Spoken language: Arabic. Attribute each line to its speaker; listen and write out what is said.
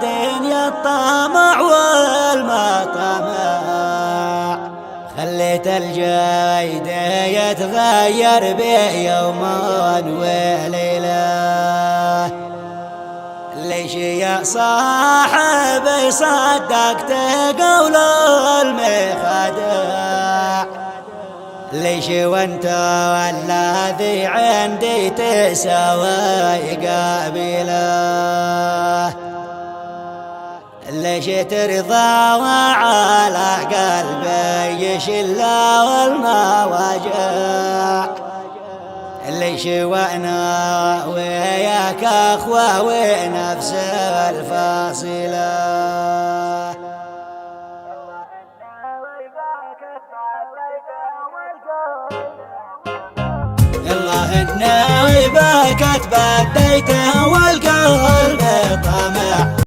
Speaker 1: دنيا الطمع والمطمع، خليت الجايدة يتغير بيوم وليلة. ليش يا صاحبي صدقت قول المخادع؟ ليش وانت والذي عندي تساوي قابله؟ ليش ترضى وعلى قلبي يشلا والمواجع؟ ليش وانا وياك اخوة ونفس الفاصلة؟ الله اني بك اتبديت والقلب طمع،